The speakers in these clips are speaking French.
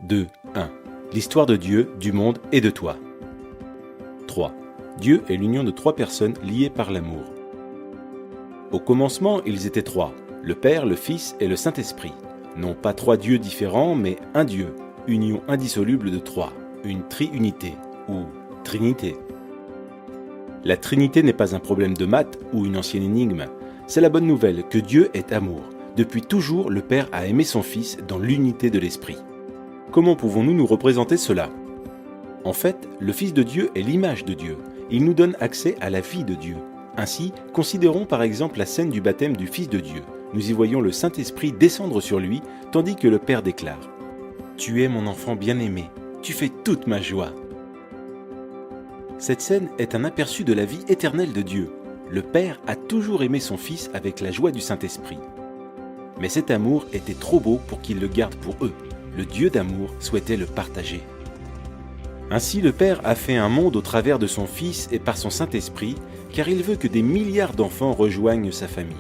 2. 1. L'histoire de Dieu, du monde et de toi. 3. Dieu est l'union de trois personnes liées par l'amour. Au commencement, ils étaient trois, le Père, le Fils et le Saint-Esprit. Non pas trois dieux différents, mais un Dieu, union indissoluble de trois, une triunité ou trinité. La Trinité n'est pas un problème de maths ou une ancienne énigme. C'est la bonne nouvelle que Dieu est amour. Depuis toujours, le Père a aimé son Fils dans l'unité de l'Esprit. Comment pouvons-nous nous représenter cela ? En fait, le Fils de Dieu est l'image de Dieu. Il nous donne accès à la vie de Dieu. Ainsi, considérons par exemple la scène du baptême du Fils de Dieu. Nous y voyons le Saint-Esprit descendre sur lui, tandis que le Père déclare « Tu es mon enfant bien-aimé, tu fais toute ma joie ». Cette scène est un aperçu de la vie éternelle de Dieu. Le Père a toujours aimé son Fils avec la joie du Saint-Esprit. Mais cet amour était trop beau pour qu'il le garde pour eux. Le Dieu d'amour souhaitait le partager. Ainsi, le Père a fait un monde au travers de son Fils et par son Saint-Esprit, car il veut que des milliards d'enfants rejoignent sa famille.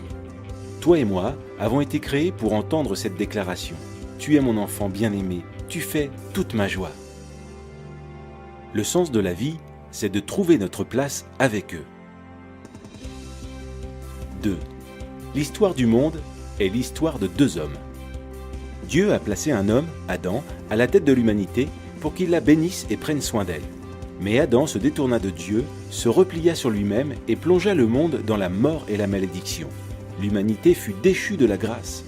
Toi et moi avons été créés pour entendre cette déclaration. Tu es mon enfant bien-aimé, tu fais toute ma joie. Le sens de la vie, c'est de trouver notre place avec eux. 2. L'histoire du monde est l'histoire de deux hommes. Dieu a placé un homme, Adam, à la tête de l'humanité pour qu'il la bénisse et prenne soin d'elle. Mais Adam se détourna de Dieu, se replia sur lui-même et plongea le monde dans la mort et la malédiction. L'humanité fut déchue de la grâce.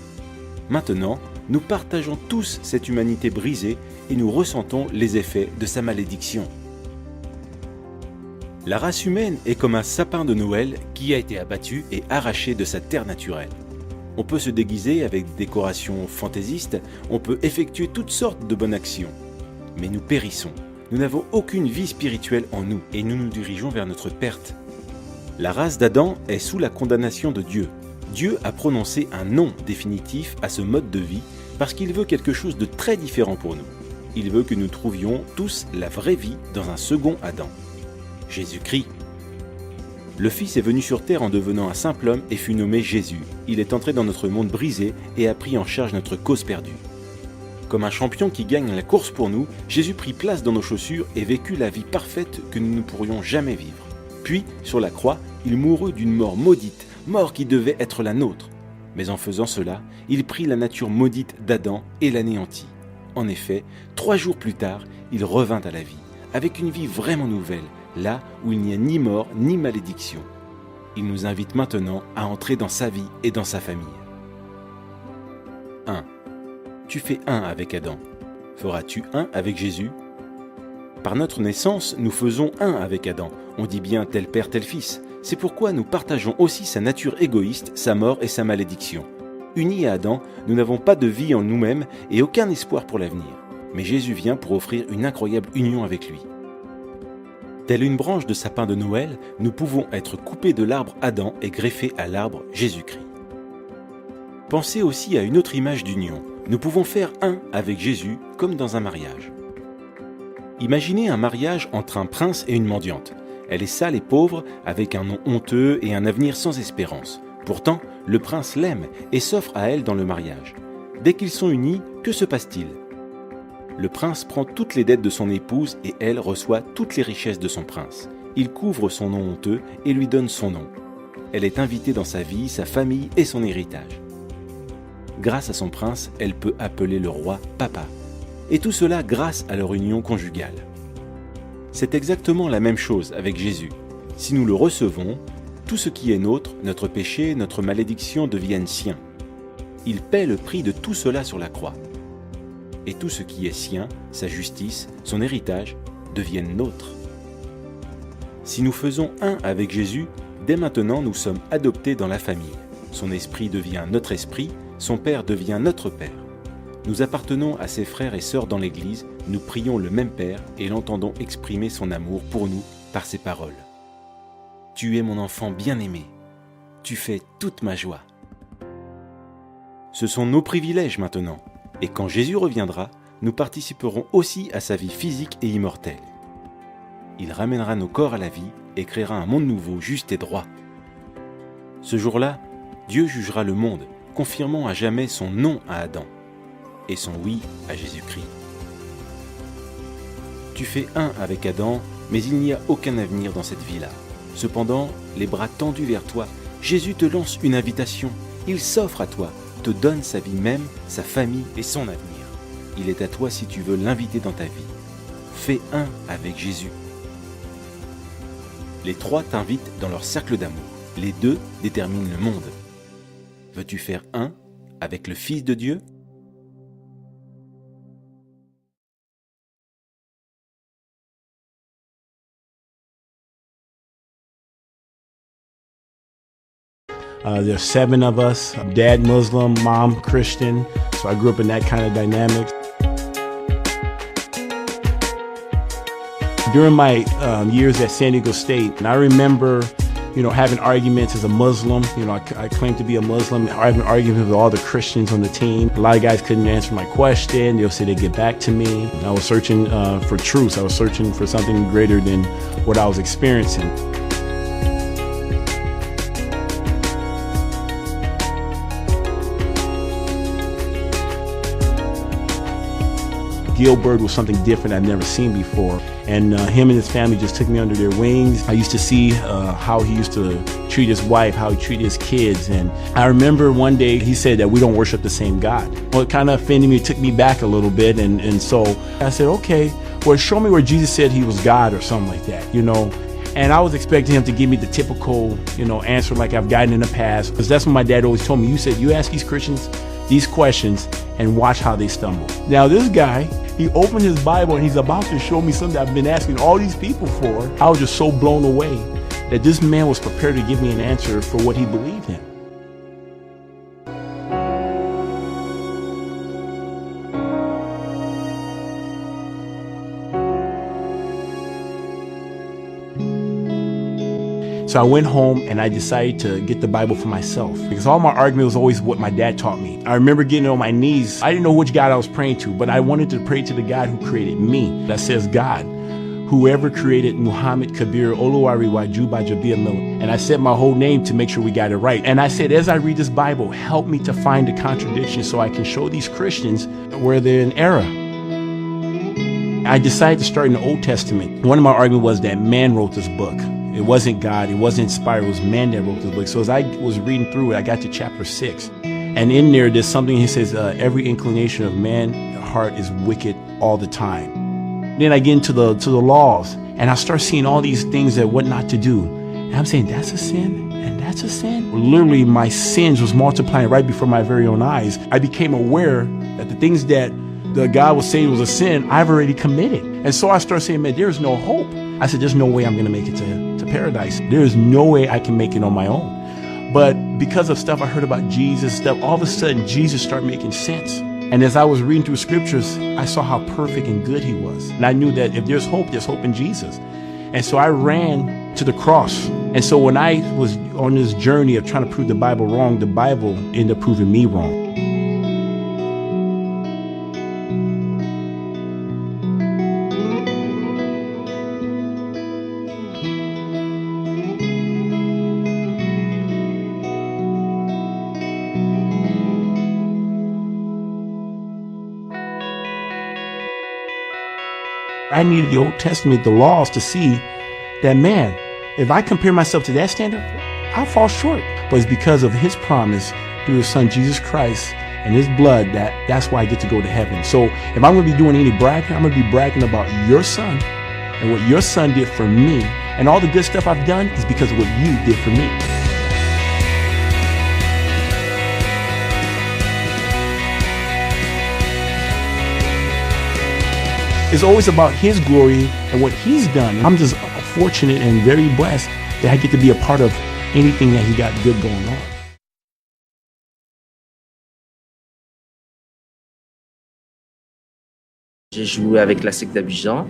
Maintenant, nous partageons tous cette humanité brisée et nous ressentons les effets de sa malédiction. La race humaine est comme un sapin de Noël qui a été abattu et arraché de sa terre naturelle. On peut se déguiser avec des décorations fantaisistes, on peut effectuer toutes sortes de bonnes actions. Mais nous périssons. Nous n'avons aucune vie spirituelle en nous et nous nous dirigeons vers notre perte. La race d'Adam est sous la condamnation de Dieu. Dieu a prononcé un non définitif à ce mode de vie parce qu'il veut quelque chose de très différent pour nous. Il veut que nous trouvions tous la vraie vie dans un second Adam. Jésus-Christ. Le Fils est venu sur terre en devenant un simple homme et fut nommé Jésus. Il est entré dans notre monde brisé et a pris en charge notre cause perdue. Comme un champion qui gagne la course pour nous, Jésus prit place dans nos chaussures et vécut la vie parfaite que nous ne pourrions jamais vivre. Puis, sur la croix, il mourut d'une mort maudite, mort qui devait être la nôtre. Mais en faisant cela, il prit la nature maudite d'Adam et l'anéantit. En effet, 3 jours plus tard, il revint à la vie, avec une vie vraiment nouvelle, là où il n'y a ni mort ni malédiction. Il nous invite maintenant à entrer dans sa vie et dans sa famille. 1. Tu fais un avec Adam. Feras-tu un avec Jésus ? Par notre naissance, nous faisons un avec Adam. On dit bien tel père, tel fils. C'est pourquoi nous partageons aussi sa nature égoïste, sa mort et sa malédiction. Unis à Adam, nous n'avons pas de vie en nous-mêmes et aucun espoir pour l'avenir. Mais Jésus vient pour offrir une incroyable union avec lui. Telle une branche de sapin de Noël, nous pouvons être coupés de l'arbre Adam et greffés à l'arbre Jésus-Christ. Pensez aussi à une autre image d'union. Nous pouvons faire un avec Jésus comme dans un mariage. Imaginez un mariage entre un prince et une mendiante. Elle est sale et pauvre, avec un nom honteux et un avenir sans espérance. Pourtant, le prince l'aime et s'offre à elle dans le mariage. Dès qu'ils sont unis, que se passe-t-il ? Le prince prend toutes les dettes de son épouse et elle reçoit toutes les richesses de son prince. Il couvre son nom honteux et lui donne son nom. Elle est invitée dans sa vie, sa famille et son héritage. Grâce à son prince, elle peut appeler le roi papa. Et tout cela grâce à leur union conjugale. C'est exactement la même chose avec Jésus. Si nous le recevons, tout ce qui est nôtre, notre péché, notre malédiction deviennent siens. Il paie le prix de tout cela sur la croix. Et tout ce qui est sien, sa justice, son héritage, deviennent nôtres. Si nous faisons un avec Jésus, dès maintenant nous sommes adoptés dans la famille. Son esprit devient notre esprit, son Père devient notre Père. Nous appartenons à ses frères et sœurs dans l'Église, nous prions le même Père et l'entendons exprimer son amour pour nous par ses paroles. Tu es mon enfant bien-aimé, tu fais toute ma joie. Ce sont nos privilèges maintenant. Et quand Jésus reviendra, nous participerons aussi à sa vie physique et immortelle. Il ramènera nos corps à la vie et créera un monde nouveau, juste et droit. Ce jour-là, Dieu jugera le monde, confirmant à jamais son non à Adam et son oui à Jésus-Christ. Tu fais un avec Adam, mais il n'y a aucun avenir dans cette vie-là. Cependant, les bras tendus vers toi, Jésus te lance une invitation. Il s'offre à toi, te donne sa vie même, sa famille et son avenir. Il est à toi si tu veux l'inviter dans ta vie. Fais un avec Jésus. Les trois t'invitent dans leur cercle d'amour. Les deux déterminent le monde. Veux-tu faire un avec le Fils de Dieu ? There's 7 of us, dad Muslim, mom Christian, so I grew up in that kind of dynamic. During my years at San Diego State, and I remember, having arguments as a Muslim. I claim to be a Muslim. Having arguments with all the Christians on the team. A lot of guys couldn't answer my question. They'll say they'd get back to me. I was searching for truth. I was searching for something greater than what I was experiencing. Gilbert was something different I'd never seen before. And him and his family just took me under their wings. I used to see how he used to treat his wife, how he treated his kids. And I remember one day he said that we don't worship the same God. Well, it kind of offended me, it took me back a little bit. And so I said, okay, well, show me where Jesus said he was God or something like that, And I was expecting him to give me the typical, answer like I've gotten in the past. Because that's what my dad always told me. You said, you ask these Christians these questions and watch how they stumble. Now this guy, he opened his Bible and he's about to show me something I've been asking all these people for. I was just so blown away that this man was prepared to give me an answer for what he believed in. So I went home and I decided to get the Bible for myself because all my argument was always what my dad taught me. I remember getting on my knees. I didn't know which God I was praying to, but I wanted to pray to the God who created me. That says, God, whoever created Muhammad Kabir Oluwari Wajuba Jabir Miller. And I said my whole name to make sure we got it right. And I said, as I read this Bible, help me to find the contradiction so I can show these Christians where they're in error. I decided to start in the Old Testament. One of my arguments was that man wrote this book. It wasn't God, it wasn't inspired, it was man that wrote this book. So as I was reading through it, I got to chapter 6. And in there, there's something, he says, every inclination of man's heart is wicked all the time. Then I get into the laws, and I start seeing all these things that what not to do. And I'm saying, that's a sin, and that's a sin. Literally, my sins was multiplying right before my very own eyes. I became aware that the things that the God was saying was a sin, I've already committed. And so I started saying, man, there's no hope. I said, there's no way I'm going to make it to paradise. There's no way I can make it on my own. But because of stuff I heard about Jesus, stuff, all of a sudden, Jesus started making sense. And as I was reading through scriptures, I saw how perfect and good he was. And I knew that if there's hope in Jesus. And so I ran to the cross. And so when I was on this journey of trying to prove the Bible wrong, the Bible ended up proving me wrong. I needed the Old Testament, the laws, to see that, man, if I compare myself to that standard, I'll fall short. But it's because of his promise through his son, Jesus Christ, and his blood, that's why I get to go to heaven. So if I'm going to be doing any bragging, I'm going to be bragging about your son and what your son did for me. And all the good stuff I've done is because of what you did for me. It's always about his glory and what he's done. I'm just fortunate and very blessed that I get to be a part of anything that he got good going on. J'ai joué avec la secte d'Abidjan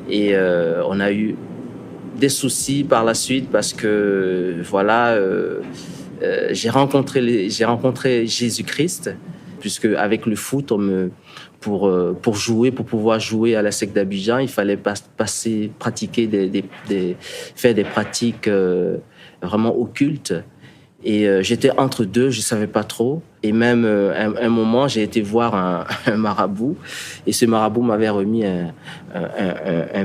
et on a eu des soucis par la suite parce que j'ai rencontré Jésus-Christ, puisque avec le foot pour pouvoir jouer à la secte d'Abidjan, il fallait faire des pratiques vraiment occultes. Et j'étais entre deux, je savais pas trop. Et même un moment, j'ai été voir un marabout. Et ce marabout m'avait remis un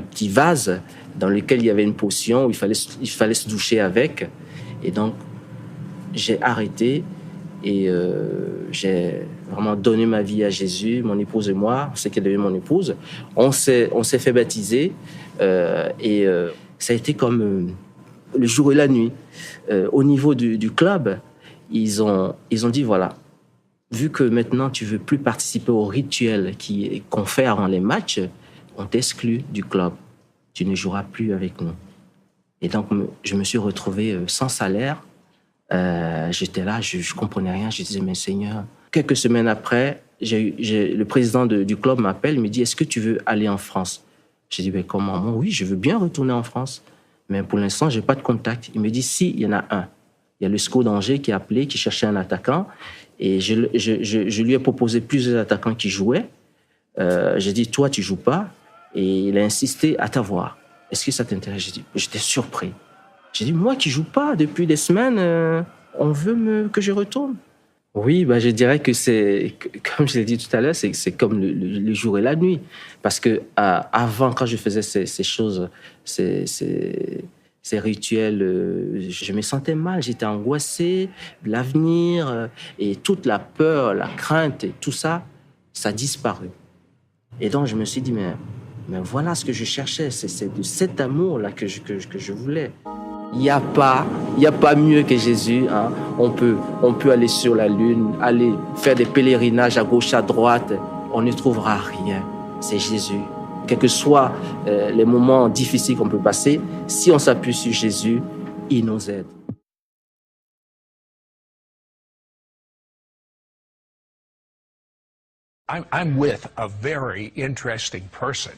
petit vase dans lequel il y avait une potion où il fallait se doucher avec. Et donc, j'ai arrêté et j'ai vraiment donné ma vie à Jésus, mon épouse et moi, c'est qu'elle est devenue mon épouse. On s'est fait baptiser et ça a été comme le jour et la nuit. Au niveau du club, ils ont dit, voilà, vu que maintenant tu veux plus participer au rituel qu'on fait avant les matchs, on t'exclut du club. Tu ne joueras plus avec nous. Et donc, je me suis retrouvé sans salaire. J'étais là, je comprenais rien. Je disais, mais Seigneur. Quelques semaines après, le président du club m'appelle, il me dit, est-ce que tu veux aller en France? J'ai dit, mais comment? Moi, oui, je veux bien retourner en France. Mais pour l'instant, j'ai pas de contact. Il me dit, si, il y en a un. Il y a le SCO d'Angers qui a appelé, qui cherchait un attaquant. Et je lui ai proposé plusieurs attaquants qui jouaient. J'ai dit, toi, tu joues pas. Et il a insisté à t'avoir. Est-ce que ça t'intéresse? J'étais surpris. J'ai dit, moi qui joue pas depuis des semaines, on veut que je retourne. Oui, je dirais que c'est, comme je l'ai dit tout à l'heure, c'est comme le jour et la nuit. Parce que avant, quand je faisais ces choses, ces rituels, je me sentais mal, j'étais angoissé de l'avenir et toute la peur, la crainte et tout ça, ça a disparu. Et donc, je me suis dit, mais voilà ce que je cherchais, c'est de cet amour-là que je voulais. Il n'y a pas mieux que Jésus. Hein. On peut aller sur la lune, aller faire des pèlerinages à gauche, à droite. On ne trouvera rien. C'est Jésus. Quels que soient les moments difficiles qu'on peut passer, si on s'appuie sur Jésus, il nous aide. I'm with a very interesting person.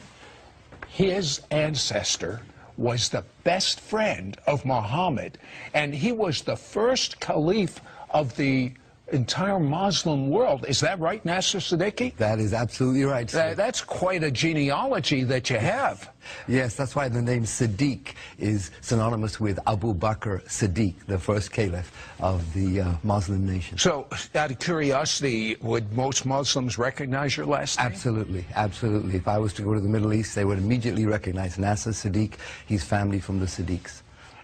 His ancestor was the best friend of Muhammad, and he was the first caliph of the entire Muslim world. Is that right, Nasser Siddiqui? That is absolutely right, sir. That's quite a genealogy that you have. Yes, that's why the name Siddiq is synonymous with Abu Bakr Siddiq, the first caliph of the Muslim nation. So, out of curiosity, would most Muslims recognize your last name? Absolutely, absolutely. If I was to go to the Middle East, they would immediately recognize Nasser Siddiq. He's family from the Siddiqs.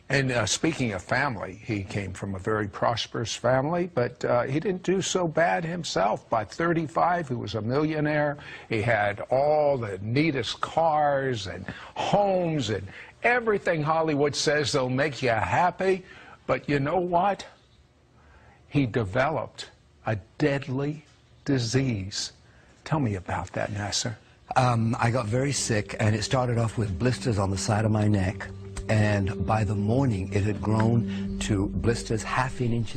And speaking of family, he came from a very prosperous family, but he didn't do so bad himself. By 35, he was a millionaire. He had all the neatest cars and homes and everything Hollywood says they'll make you happy. But you know what? He developed a deadly disease. Tell me about that, Nasser. I got very sick, and it started off with blisters on the side of my neck. And by the morning, it had grown to blisters half inch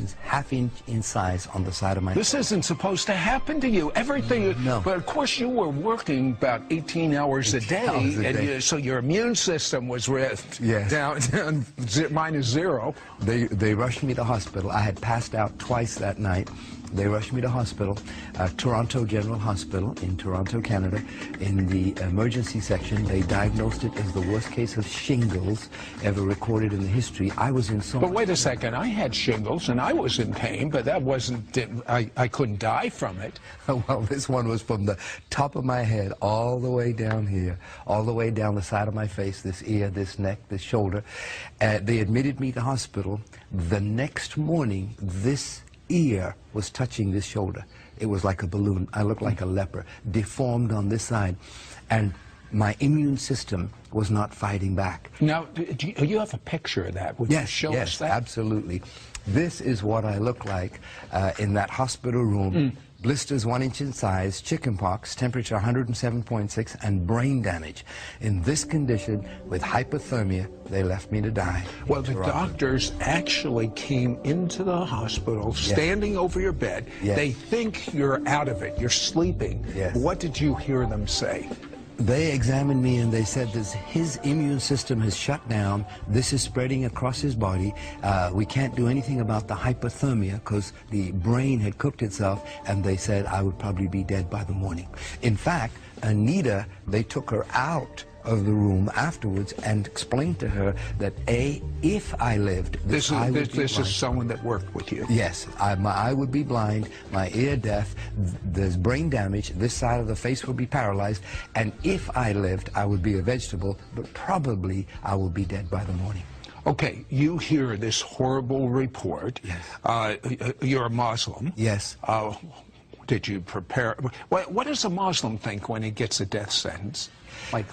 in size on the side of my neck. This isn't supposed to happen to you. Everything. No. But of course, you were working about 18 hours a day, and so your immune system was Yes. down -0. They rushed me to hospital. I had passed out twice that night. They rushed me to hospital, Toronto General Hospital in Toronto, Canada. In the emergency section, they diagnosed it as the worst case of shingles ever recorded in the history. I was in so But wait a second, I had shingles and I was in pain, but that wasn't, I couldn't die from it. Well, this one was from the top of my head all the way down here, all the way down the side of my face, this ear, this neck, this shoulder. They admitted me to hospital. The next morning, this ear was touching this shoulder. It was like a balloon. I looked like a leper, deformed on this side. And my immune system was not fighting back. Now, do you have a picture of that? Would you show us that? Yes, absolutely. This is what I look like in that hospital room. Blisters 1 inch in size, chickenpox, temperature 107.6, and brain damage. In this condition, with hypothermia, they left me to die. Well, the doctors actually came into the hospital, standing over your bed. Yes. They think you're out of it, you're sleeping. Yes. What did you hear them say? They examined me and they said that his immune system has shut down. This is spreading across his body. We can't do anything about the hypothermia because the brain had cooked itself, and they said I would probably be dead by the morning. In fact, Anita, they took her out of the room afterwards and explained to her that if I lived, This I would be is blind. someone that worked with you. Yes, my eye would be blind, my ear deaf, there's brain damage, this side of the face would be paralyzed, and if I lived, I would be a vegetable, but probably I will be dead by the morning. Okay, you hear this horrible report. Yes. You're a Muslim. Yes. Did you prepare? What does a Muslim think when he gets a death sentence? Like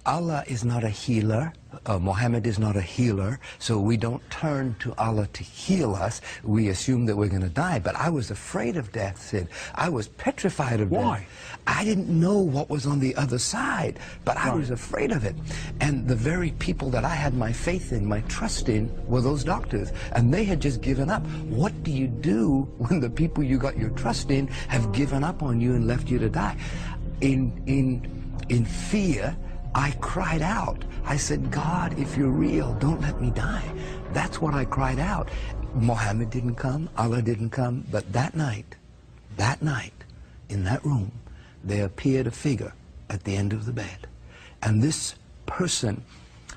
Allah is not a healer. Muhammad is not a healer, so we don't turn to Allah to heal us. We assume that we're going to die. But I was afraid of death, Sid. I was petrified of death. Why? I didn't know what was on the other side, but I was afraid of it. And the very people that I had my faith in, my trust in, were those doctors. And they had just given up. What do you do when the people you got your trust in have given up on you and left you to die? In fear, I cried out. I said, God, if you're real, don't let me die. That's what I cried out. Muhammad didn't come, Allah didn't come, but that night, in that room, there appeared a figure at the end of the bed. And this person...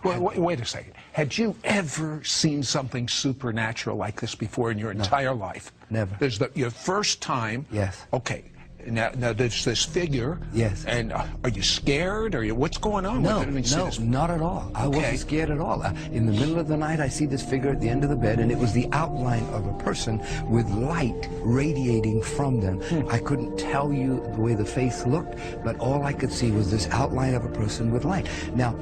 Well, wait a second. Had you ever seen something supernatural like this before in your entire life? Never. There's your first time. Yes. Okay. Now there's this figure. Yes. And are you scared? What's going on? No, with it? I mean, see no, this- not at all. I wasn't scared at all. In the middle of the night, I see this figure at the end of the bed, and it was the outline of a person with light radiating from them. I couldn't tell you the way the face looked, but all I could see was this outline of a person with light. Now,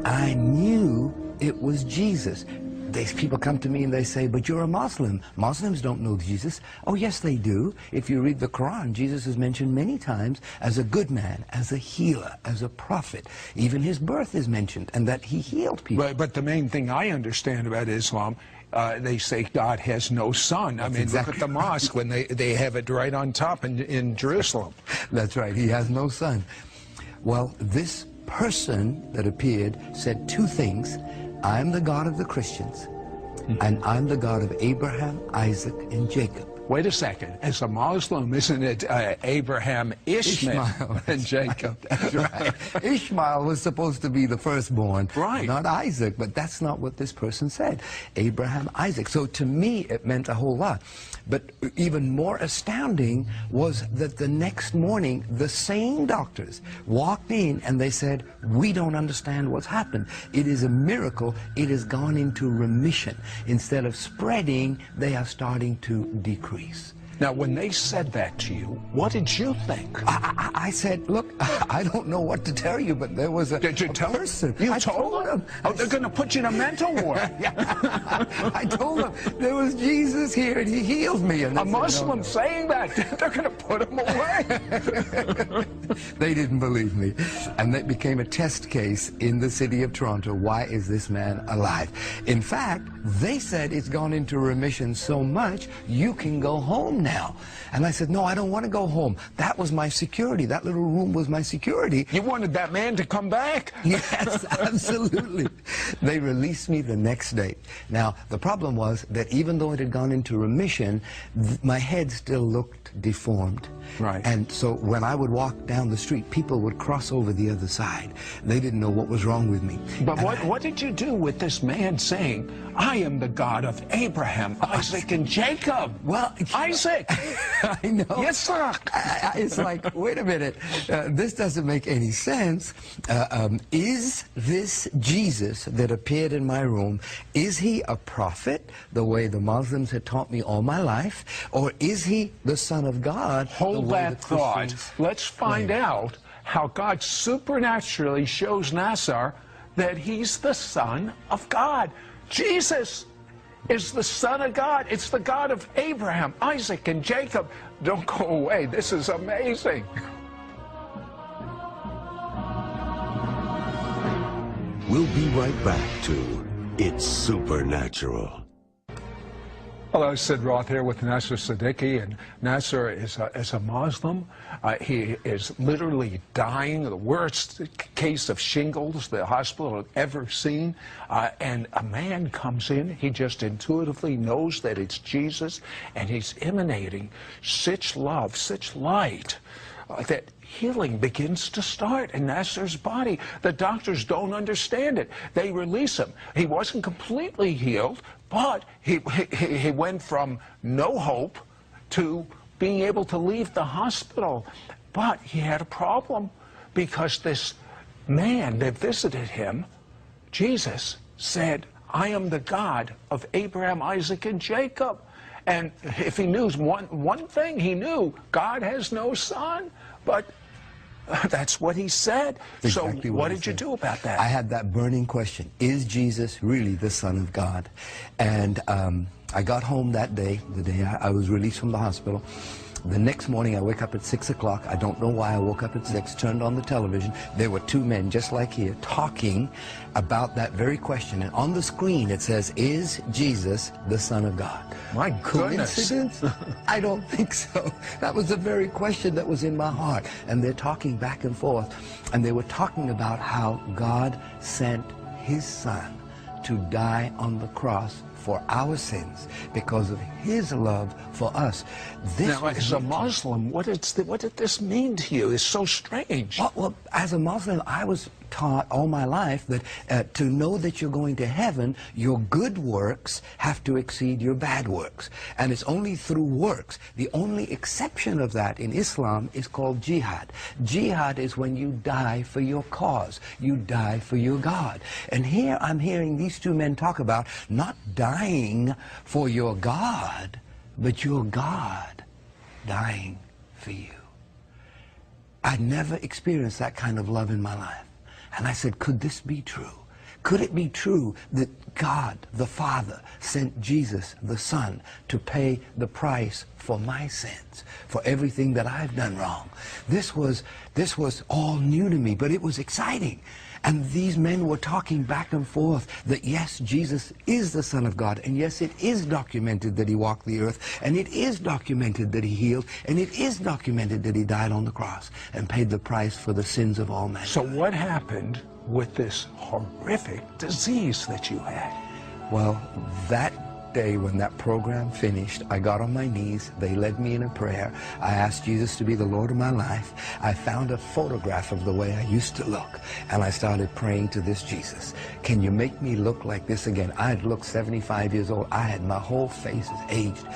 I knew it was Jesus. These people come to me and they say, but you're a Muslim. Muslims don't know Jesus. Oh, yes, they do. If you read the Quran, Jesus is mentioned many times as a good man, as a healer, as a prophet. Even his birth is mentioned, and that he healed people. But the main thing I understand about Islam, they say God has no son. I mean, exactly look at the mosque when they have it right on top in Jerusalem. That's right. He has no son. Well, this person that appeared said two things. I'm the God of the Christians, and I'm the God of Abraham, Isaac, and Jacob. Wait a second. As a Muslim, isn't it Abraham, Ishmael, and Jacob? That's right. Ishmael was supposed to be the firstborn, Right. not Isaac, but that's not what this person said. Abraham, Isaac. So to me, it meant a whole lot. But even more astounding was that the next morning, the same doctors walked in and they said, we don't understand what's happened. It is a miracle. It has gone into remission. Instead of spreading, they are starting to decrease. Now, when they said that to you, what did you think? I said, look, I don't know what to tell you, but there was a person. You I told them? Oh, they're going to put you in a mental ward. I told them there was Jesus here and he healed me. And A Muslim saying that, they're going to put him away. They didn't believe me. And that became a test case in the city of Toronto. Why is this man alive? In fact, they said it's gone into remission so much, you can go home now. And I said, no, I don't want to go home. That was my security. That little room was my security. You wanted that man to come back. Yes, absolutely. They released me the next day. Now, the problem was that even though it had gone into remission, my head still looked deformed. Right. And so when I would walk down the street, people would cross over the other side. They didn't know what was wrong with me. But what did you do with this man saying, I am the God of Abraham, Isaac, and Jacob? Well, Isaac! I know. Yes, sir. It's like, wait a minute, this doesn't make any sense. Is this Jesus that appeared in my room, is he a prophet, the way the Muslims had taught me all my life, or is he the Son of God? Hold that thought. Let's find out how God supernaturally shows Nasser that he's the Son of God. Jesus is the Son of God. It's the God of Abraham, Isaac, and Jacob. Don't go away. This is amazing. We'll be right back to It's Supernatural. Hello, Sid Roth here with Nasser Siddiqui, and Nasser is a Muslim. He is literally dying, the worst case of shingles the hospital had ever seen, and a man comes in, he just intuitively knows that it's Jesus, and he's emanating such love, such light, that healing begins to start in Nasser's body. The doctors don't understand it. They release him. He wasn't completely healed, but he went from no hope to being able to leave the hospital. But he had a problem because this man that visited him, Jesus, said, I am the God of Abraham, Isaac, and Jacob. And if he knew one thing, he knew God has no son. But that's what he said. Exactly so what did you do about that? I had that burning question. Is Jesus really the Son of God? And I got home that day, the day I was released from the hospital. The next morning, I wake up at 6 o'clock. I don't know why I woke up at 6, turned on the television. There were two men, just like here, talking about that very question. And on the screen, it says, is Jesus the Son of God? My goodness. Coincidence? I don't think so. That was the very question that was in my heart. And they're talking back and forth. And they were talking about how God sent his Son to die on the cross for our sins because of his love for us. Now, as a Muslim, what did this mean to you? It's so strange. Well, as a Muslim, I was taught all my life that to know that you're going to heaven, your good works have to exceed your bad works. And it's only through works. The only exception of that in Islam is called jihad. Jihad is when you die for your cause. You die for your God. And here I'm hearing these two men talk about not dying for your God, but your God dying for you. I'd never experienced that kind of love in my life. And I said, could this be true? Could it be true that God, the Father, sent Jesus, the Son, to pay the price for my sins, for everything that I've done wrong? This was all new to me, but it was exciting. And these men were talking back and forth that yes, Jesus is the Son of God, and yes, it is documented that he walked the earth, and it is documented that he healed, and it is documented that he died on the cross and paid the price for the sins of all men. So what happened with this horrific disease that you had? Well, that day when that program finished, I got on my knees. They led me in a prayer. I asked Jesus to be the Lord of my life. I found a photograph of the way I used to look, and I started praying to this Jesus. Can you make me look like this again? I had looked 75 years old. I had my whole face is aged.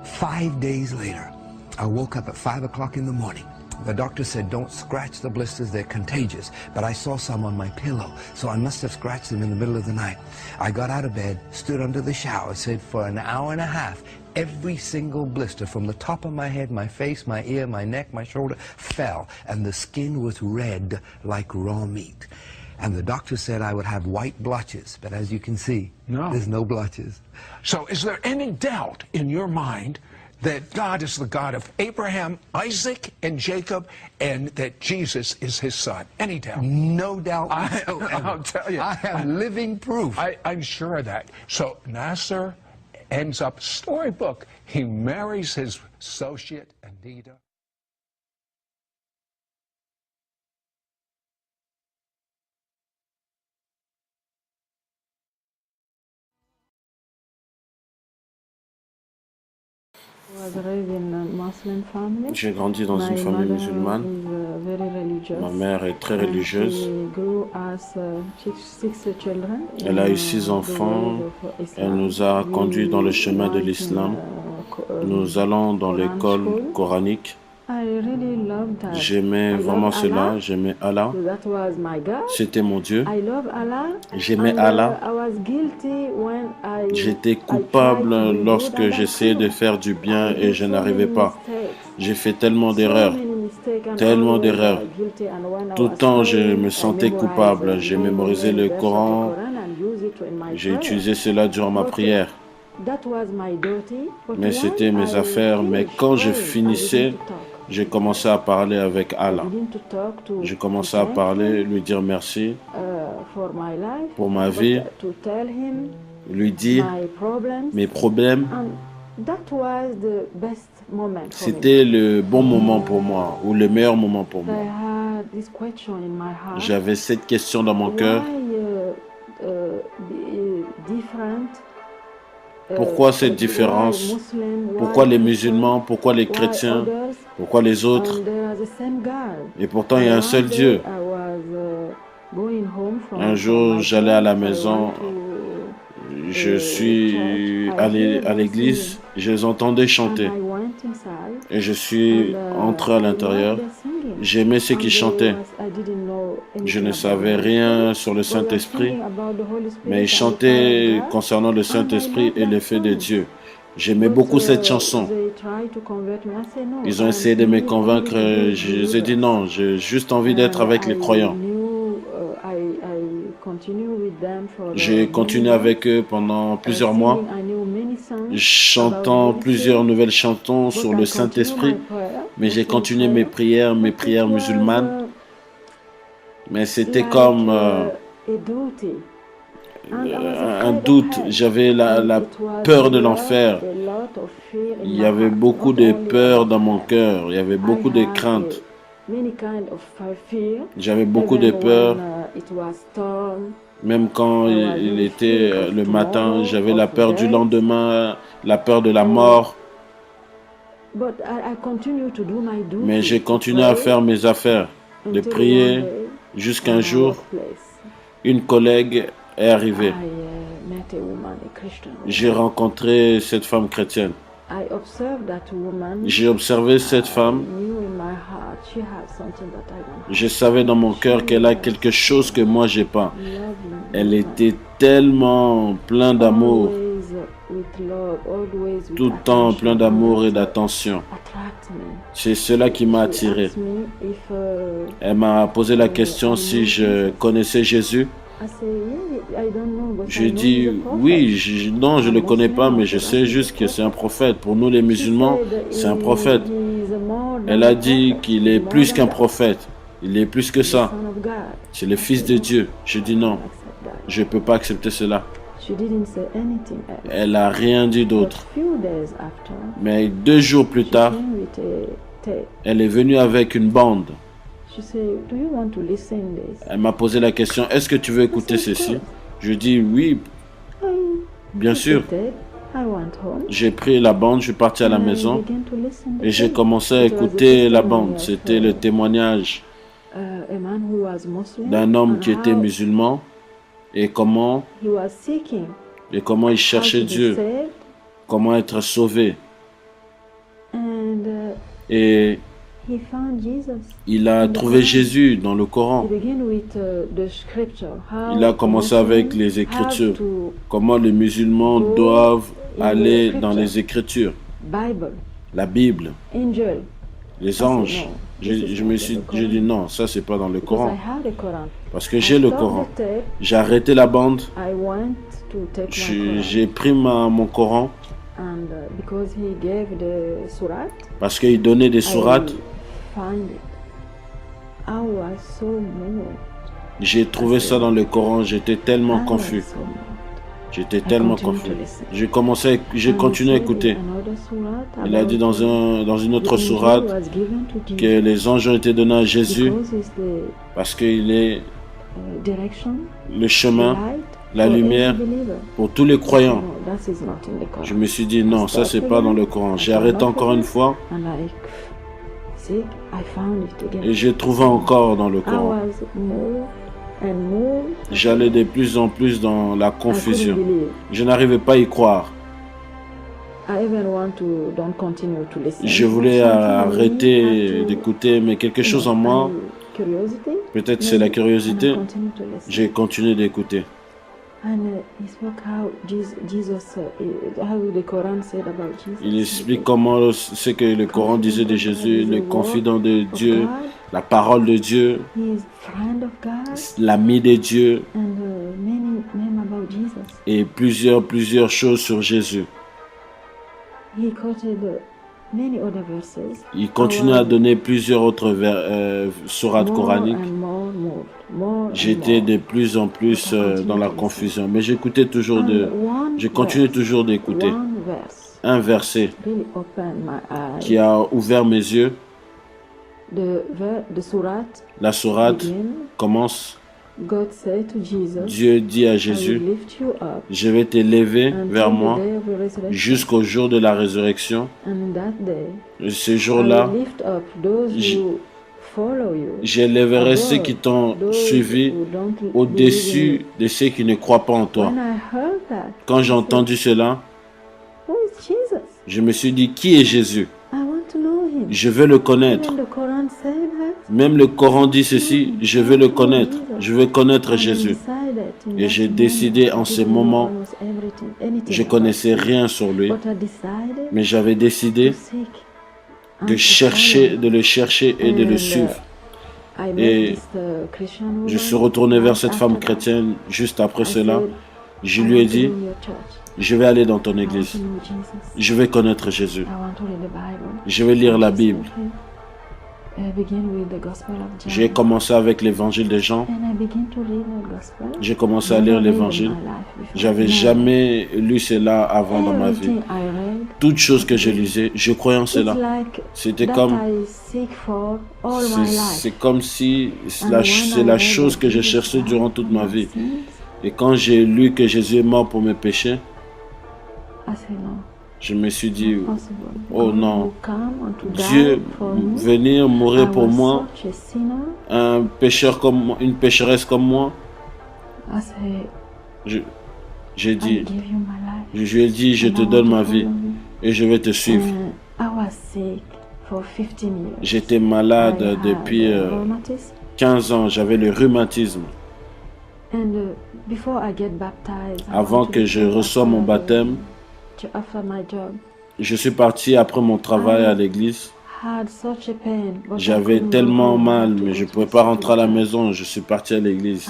5 days later, I woke up at 5 o'clock in the morning. The doctor said, don't scratch the blisters, they're contagious. But I saw some on my pillow, so I must have scratched them in the middle of the night. I got out of bed, stood under the shower, said for an hour and a half, every single blister from the top of my head, my face, my ear, my neck, my shoulder, fell. And the skin was red like raw meat. And the doctor said I would have white blotches. But as you can see, there's no blotches. So is there any doubt in your mind that God is the God of Abraham, Isaac, and Jacob, and that Jesus is his son? Any doubt? No doubt whatsoever. I'll tell you. I have living proof. I'm sure of that. So Nasser ends up, storybook, he marries his associate, Anita. J'ai grandi dans une famille musulmane. Ma mère est très religieuse. Elle a eu 6 enfants. Elle nous a conduits dans le chemin de l'islam. Nous allons dans l'école coranique. J'aimais vraiment cela, j'aimais Allah. C'était mon Dieu. J'aimais Allah. J'étais coupable lorsque j'essayais de faire du bien et je n'arrivais pas. J'ai fait tellement d'erreurs. Tellement d'erreurs. Tout le temps, je me sentais coupable. J'ai mémorisé le Coran. J'ai utilisé cela durant ma prière. Mais c'était mes affaires. Mais quand je finissais, j'ai commencé à parler avec Allah. J'ai commencé à parler, lui dire merci pour ma vie, lui dire mes problèmes. C'était le bon moment pour moi, ou le meilleur moment pour moi. J'avais cette question dans mon cœur. Pourquoi cette différence? Pourquoi les musulmans? Pourquoi les chrétiens? Pourquoi les autres? Et pourtant, il y a un seul Dieu. Un jour, j'allais à la maison, je suis allé à l'église, je les entendais chanter. Et je suis entré à l'intérieur. J'aimais ce qu'ils chantaient. Je ne savais rien sur le Saint-Esprit, mais ils chantaient concernant le Saint-Esprit et l'effet de Dieu. J'aimais beaucoup cette chanson. Ils ont essayé de me convaincre. Je les ai dit non, j'ai juste envie d'être avec les croyants. J'ai continué avec eux pendant plusieurs mois, chantant plusieurs nouvelles chansons sur le Saint-Esprit, mais j'ai continué mes prières musulmanes. Mais c'était comme un doute, j'avais la peur de l'enfer. Il y avait beaucoup de peur dans mon cœur, il y avait beaucoup de craintes. J'avais beaucoup de peur. Même quand il était le matin, j'avais la peur du lendemain, la peur de la mort. Mais j'ai continué à faire mes affaires, de prier, jusqu'un jour, une collègue est arrivée. J'ai rencontré cette femme chrétienne. J'ai observé cette femme. Je savais dans mon cœur qu'elle a quelque chose que moi j'ai pas. Elle était tellement pleine d'amour, tout le temps plein d'amour et d'attention. C'est cela qui m'a attiré. Elle m'a posé la question si je connaissais Jésus. J'ai dit oui, non, je ne le connais pas, mais je sais juste que c'est un prophète. Pour nous les musulmans, c'est un prophète. Elle a dit qu'il est plus qu'un prophète. Il est plus que ça. C'est le Fils de Dieu. J'ai dit non, je ne peux pas accepter cela. Elle n'a rien dit d'autre. Mais 2 jours plus tard, elle est venue avec une bande. Elle m'a posé la question, est-ce que tu veux écouter ceci? Je dis oui, bien sûr. J'ai pris la bande, je suis parti à la maison et j'ai commencé à écouter la bande. C'était le témoignage d'un homme qui était musulman et comment il cherchait Dieu, comment être sauvé. Et il a trouvé Jésus dans le Coran. Il a commencé avec les Écritures. Comment les musulmans doivent aller dans les Écritures. La Bible. Les anges. J'ai dit non, ça c'est pas dans le Coran. Parce que j'ai le Coran. J'ai arrêté la bande. J'ai pris mon Coran. Parce qu'il donnait des sourates. J'ai trouvé ça dans le Coran, j'étais tellement confus. J'étais tellement confus. J'ai continué à écouter. Il a dit dans une autre sourate que les anges ont été donnés à Jésus parce qu'il est le chemin, la lumière pour tous les croyants. Je me suis dit non, ça c'est pas dans le Coran. J'ai arrêté encore une fois. Et j'ai trouvé encore dans le Coran. J'allais de plus en plus dans la confusion. Je n'arrivais pas à y croire. Je voulais arrêter d'écouter, mais quelque chose en moi, peut-être c'est la curiosité, j'ai continué d'écouter. Il explique comment ce que le Coran disait de Jésus, le confident de Dieu, la parole de Dieu, l'ami de Dieu et plusieurs choses sur Jésus. Il continue à donner plusieurs autres sourates coraniques. J'étais de plus en plus dans la confusion, mais je continuais toujours d'écouter. Un verset qui a ouvert mes yeux. La sourate commence. Dieu dit à Jésus, je vais t'élever vers moi jusqu'au jour de la résurrection. Et ce jour-là, J'élèverai ceux qui t'ont suivi au-dessus de ceux qui ne croient pas en toi. Quand j'ai entendu cela, je me suis dit, qui est Jésus? Je veux le connaître. Même le Coran dit ceci, je veux le connaître. Je veux connaître Jésus. Et j'ai décidé en ce moment, je connaissais rien sur lui, mais j'avais décidé de le chercher et de le suivre. Et je suis retourné vers cette femme chrétienne juste après cela. Je lui ai dit, je vais aller dans ton église. Je vais connaître Jésus. Je vais lire la Bible. J'ai commencé avec l'évangile de Jean. J'ai commencé à lire l'évangile. J'avais jamais lu cela avant dans ma vie. Toute chose que je lisais, je croyais en cela. C'était comme, c'est comme si c'est la chose que j'ai cherchée durant toute ma vie. Et quand j'ai lu que Jésus est mort pour mes péchés, je me suis dit, oh non, Dieu venir mourir pour moi, un pécheur comme une pécheresse comme moi. J'ai dit, je lui ai dit, je te donne ma vie et je vais te suivre. J'étais malade depuis 15 ans, j'avais le rhumatisme. Avant que je reçoive mon baptême, je suis parti après mon travail à l'église. J'avais tellement mal, mais je ne pouvais pas rentrer à la maison. Je suis parti à l'église.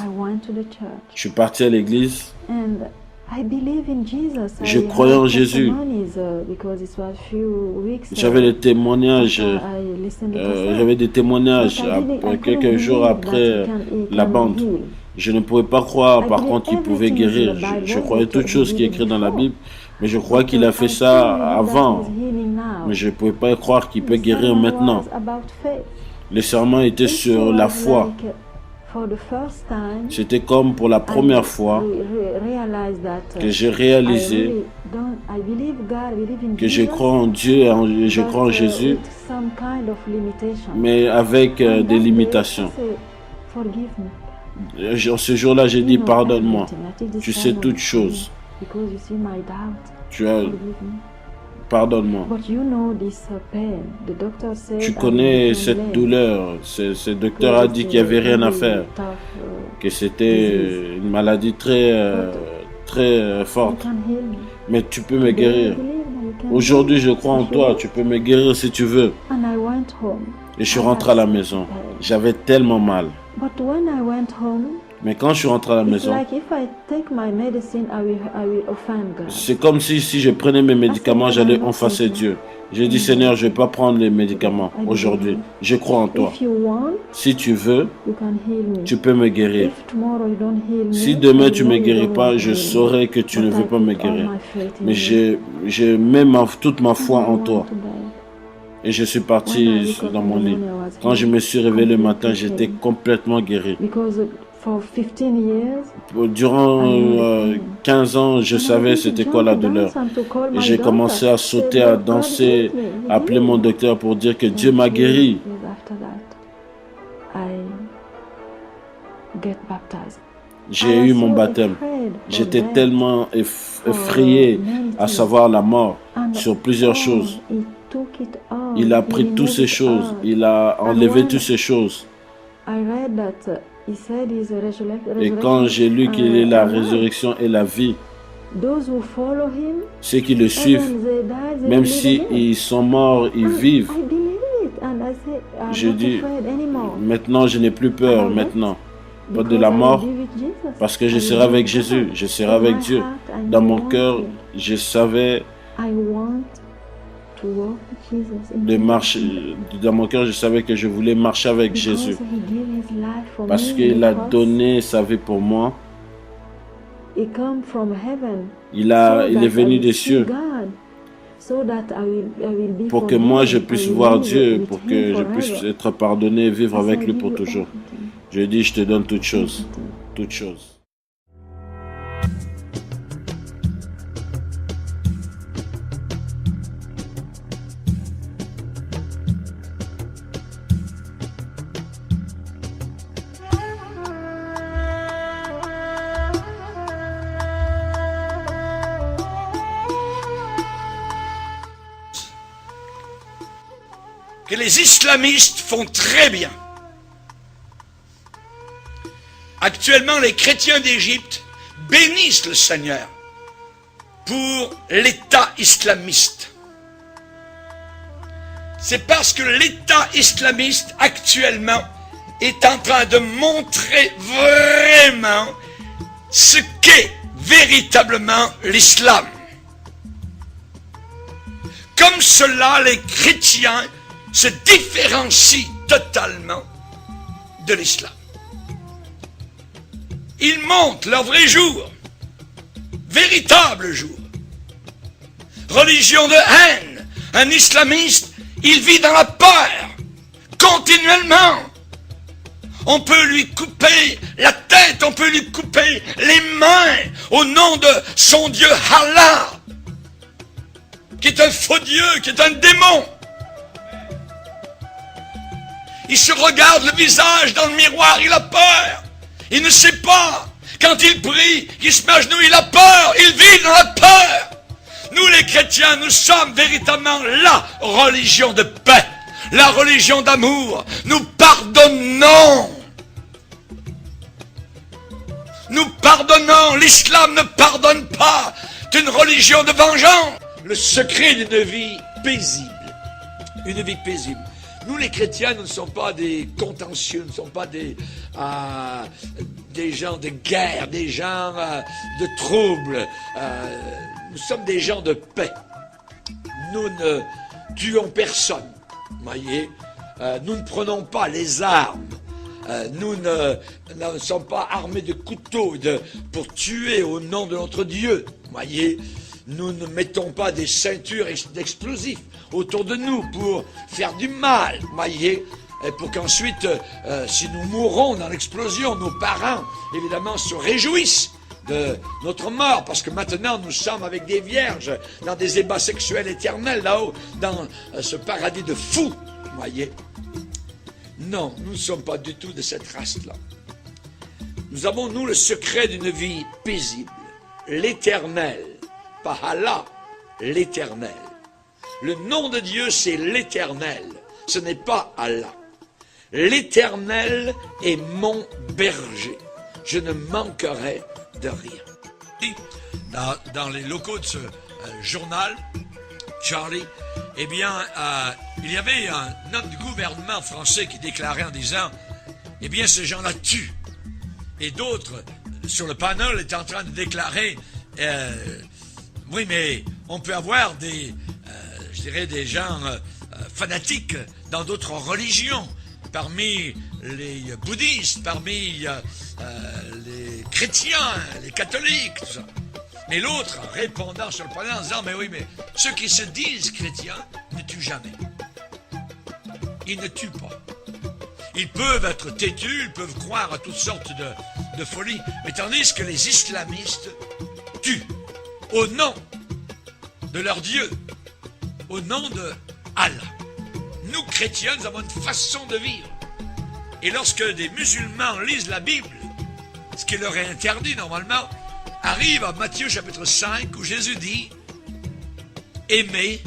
Je suis parti à l'église. Je croyais en Jésus. J'avais des témoignages. J'avais des témoignages quelques jours après la bande. Je ne pouvais pas croire, par contre, qu'il pouvait guérir. Je croyais toutes choses qui est écrites dans la Bible, mais je crois qu'il a fait ça avant. Mais je ne pouvais pas croire qu'il peut guérir maintenant. Le serment était sur la foi. C'était comme pour la première fois que j'ai réalisé que je crois en Dieu et je crois en Jésus, mais avec des limitations. Ce jour-là, j'ai dit, pardonne-moi. Tu sais toutes choses. Pardonne-moi. Tu connais cette douleur. Ce docteur a dit qu'il n'y avait rien à faire. Que c'était une maladie très forte. Mais tu peux me guérir. Aujourd'hui, je crois en toi. Tu peux me guérir si tu veux. Et je suis rentré à la maison. J'avais tellement mal. Mais quand je suis rentré à la maison, c'est comme si je prenais mes médicaments, j'allais effacer Dieu. J'ai dit, Seigneur, je ne vais pas prendre les médicaments aujourd'hui. Je crois en toi. Si tu veux, tu peux me guérir. Si demain tu ne me guéris pas, je saurai que tu ne veux pas me guérir. Mais je mets toute ma foi en toi. Et je suis parti dans mon lit. Quand je me suis réveillé le matin, j'étais complètement guéri. Durant 15 ans, je savais c'était quoi la douleur. Et j'ai commencé à sauter, à danser, à appeler mon docteur pour dire que Dieu m'a guéri. J'ai eu mon baptême. J'étais tellement effrayé à savoir la mort sur plusieurs choses. Il a pris toutes ces choses. Il a enlevé toutes ces choses. Et quand j'ai lu qu'il est la résurrection et la vie, ceux qui le suivent, même s'ils sont morts, ils vivent. Je dis, maintenant je n'ai plus peur, maintenant. Pas de la mort, parce que je serai avec Jésus, je serai avec Dieu. Dans mon cœur, je savais de marcher. Dans mon cœur, je savais que je voulais marcher avec Jésus. Parce qu'il a donné sa vie pour moi. Il est venu des cieux pour que moi je puisse voir Dieu, pour que je puisse être pardonné et vivre avec lui pour toujours. Je dis, je te donne toutes choses. Toutes choses. que les islamistes font très bien. Actuellement, les chrétiens d'Égypte bénissent le Seigneur pour l'État islamiste. C'est parce que l'État islamiste actuellement est en train de montrer vraiment ce qu'est véritablement l'islam. Comme cela, les chrétiens se différencient totalement de l'islam. Ils montrent leur vrai jour, véritable jour. Religion de haine, un islamiste, il vit dans la peur, continuellement. On peut lui couper la tête, on peut lui couper les mains au nom de son Dieu Allah, qui est un faux Dieu, qui est un démon. Il se regarde le visage dans le miroir, il a peur. Il ne sait pas. Quand il prie, qu'il se met à genoux, il a peur. Il vit dans la peur. Nous les chrétiens, nous sommes véritablement la religion de paix, la religion d'amour. Nous pardonnons. Nous pardonnons. L'islam ne pardonne pas. C'est une religion de vengeance. Le secret d'une vie paisible. Une vie paisible. Nous les chrétiens, nous ne sommes pas des contentieux, nous ne sommes pas des gens de guerre, des gens de troubles. Nous sommes des gens de paix. Nous ne tuons personne, voyez. Nous ne prenons pas les armes. Nous ne sommes pas armés de couteaux pour tuer au nom de notre Dieu, voyez. Nous ne mettons pas des ceintures d'explosifs autour de nous pour faire du mal, voyez, et pour qu'ensuite, si nous mourons dans l'explosion, nos parents, évidemment, se réjouissent de notre mort, parce que maintenant, nous sommes avec des vierges dans des ébats sexuels éternels, là-haut, dans ce paradis de fous, voyez. Non, nous ne sommes pas du tout de cette race-là. Nous avons, nous, le secret d'une vie paisible, l'éternel. Pas Allah, l'éternel. Le nom de Dieu, c'est l'éternel. Ce n'est pas Allah. L'éternel est mon berger. Je ne manquerai de rien. Dans les locaux de ce journal, Charlie, eh bien, il y avait un homme du gouvernement français qui déclarait en disant, eh bien, ces gens-là tuent. Et d'autres, sur le panel, étaient en train de déclarer, oui, mais on peut avoir des gens fanatiques dans d'autres religions, parmi les bouddhistes, parmi les chrétiens, les catholiques, tout ça. Mais l'autre, répondant sur le panel en disant, mais oui, mais ceux qui se disent chrétiens ne tuent jamais. Ils ne tuent pas. Ils peuvent être têtus, ils peuvent croire à toutes sortes de folies, mais tandis que les islamistes tuent. Au nom de leur Dieu, au nom de Allah. Nous, chrétiens, nous avons une façon de vivre. Et lorsque des musulmans lisent la Bible, ce qui leur est interdit normalement, arrive à Matthieu chapitre 5, où Jésus dit « Aimez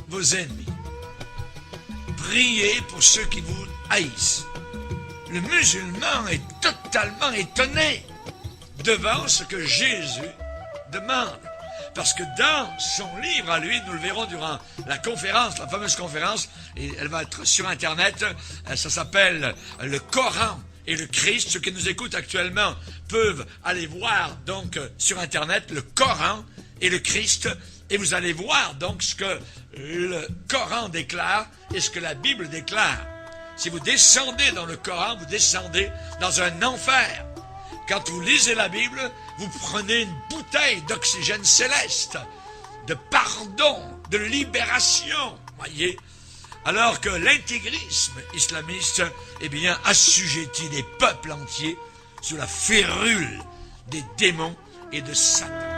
vos ennemis. Priez pour ceux qui vous haïssent. » Le musulman est totalement étonné devant ce que Jésus demande. Parce que dans son livre à lui, nous le verrons durant la conférence, la fameuse conférence, et elle va être sur Internet, ça s'appelle le Coran et le Christ. Ceux qui nous écoutent actuellement peuvent aller voir donc sur Internet le Coran et le Christ, et vous allez voir donc ce que le Coran déclare et ce que la Bible déclare. Si vous descendez dans le Coran, vous descendez dans un enfer. Quand vous lisez la Bible, vous prenez une bouteille d'oxygène céleste, de pardon, de libération, voyez. Alors que l'intégrisme islamiste, eh bien, assujettit des peuples entiers sous la férule des démons et de Satan.